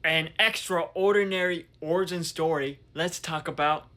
An extraordinary origin story. Let's talk about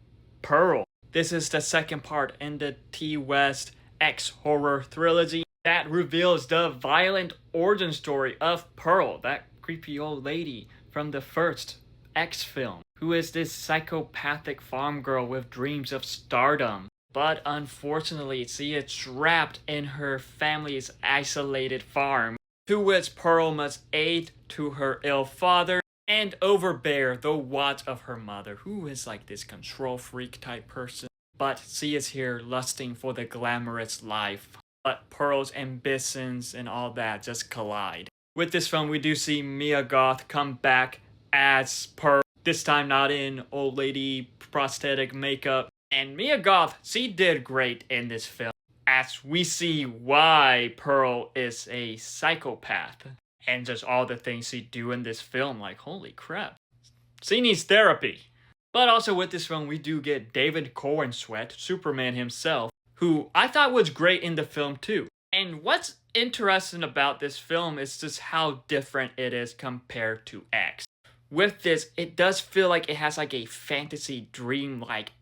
Pearl. This is the second part in the T West X horror trilogy that reveals the violent origin story of Pearl, that creepy old lady from the first X film, who is this psychopathic farm girl with dreams of stardom. But unfortunately, she is trapped in her family's isolated farm, to which Pearl must aid to her ill father and overbear the watch of her mother, who is like this control freak type person. But she is here lusting for the glamorous life. But Pearl's ambitions and all that just collide. With this film, we do see Mia Goth come back as Pearl, this time not in old lady prosthetic makeup. And Mia Goth, she did great in this film, as we see why Pearl is a psychopath. And just all the things she do in this film, like holy crap. She needs therapy. But also with this film, we do get David Corenswet, Superman himself, who I thought was great in the film too. And what's interesting about this film is just how different it is compared to X. With this, it does feel like it has like a fantasy dream-like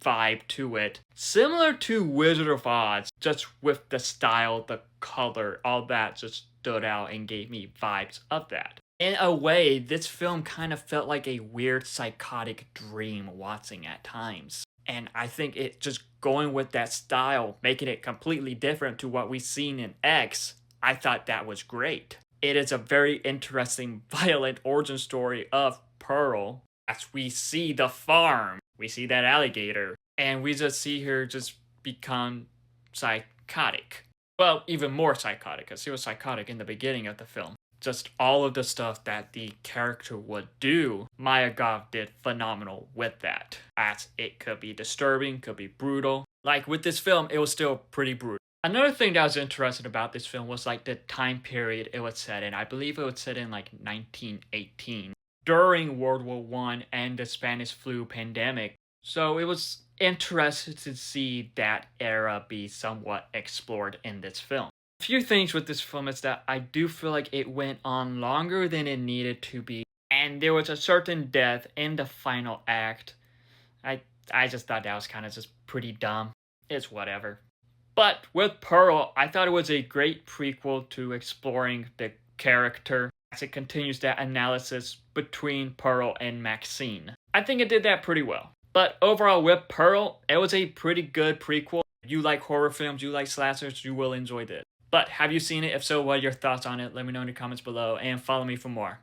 vibe to it. Similar to Wizard of Oz, just with the style, the color, all that just stood out and gave me vibes of that. In a way, this film kind of felt like a weird psychotic dream watching at times. And I think it just going with that style, making it completely different to what we've seen in X, I thought that was great. It is a very interesting, violent origin story of Pearl. As we see the farm, we see that alligator, and we just see her just become psychotic. Well, even more psychotic, because she was psychotic in the beginning of the film. Just all of the stuff that the character would do, Mia Goth did phenomenal with that. As it could be disturbing, could be brutal. Like with this film, it was still pretty brutal. Another thing that was interesting about this film was like the time period it was set in. I believe it was set in like 1918, during World War I and the Spanish flu pandemic. So it was interesting to see that era be somewhat explored in this film. A few things with this film is that I do feel like it went on longer than it needed to be, and there was a certain death in the final act. I just thought that was kind of just pretty dumb. It's whatever. But with Pearl, I thought it was a great prequel to exploring the character as it continues that analysis between Pearl and Maxine. I think it did that pretty well. But overall with Pearl, it was a pretty good prequel. If you like horror films, you like slashers, you will enjoy this. But have you seen it? If so, what are your thoughts on it? Let me know in the comments below and follow me for more.